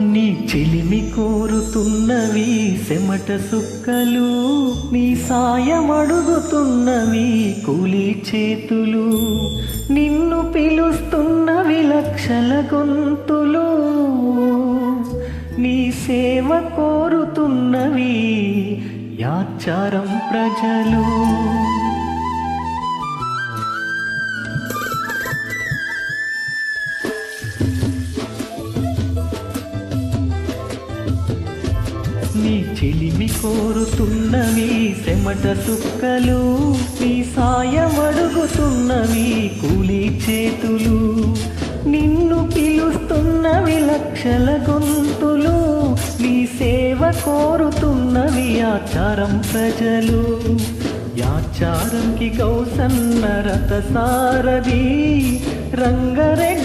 నీ చెలిమి కోరుతున్నవి చెమట సుక్కలు, నీ సాయమడుగుతున్నవి కూలి చేతులు, నిన్ను పిలుస్తున్నవి లక్షల గొంతులు, నీ సేవ కోరుతున్నవి యాచారం ప్రజలు. నీ చెలిమి కోరుతున్నవి చెమట సుక్కలు, నీ సాయమడుగుతున్నవి కూలి చేతులు, నిన్ను పిలుస్తున్నవి లక్షల గొంతులు, నీ సేవ కోరుతున్నవి ఆచారం ప్రజలు. యాచారంకి గౌసన్న రథ సారథి రంగారెడ్డి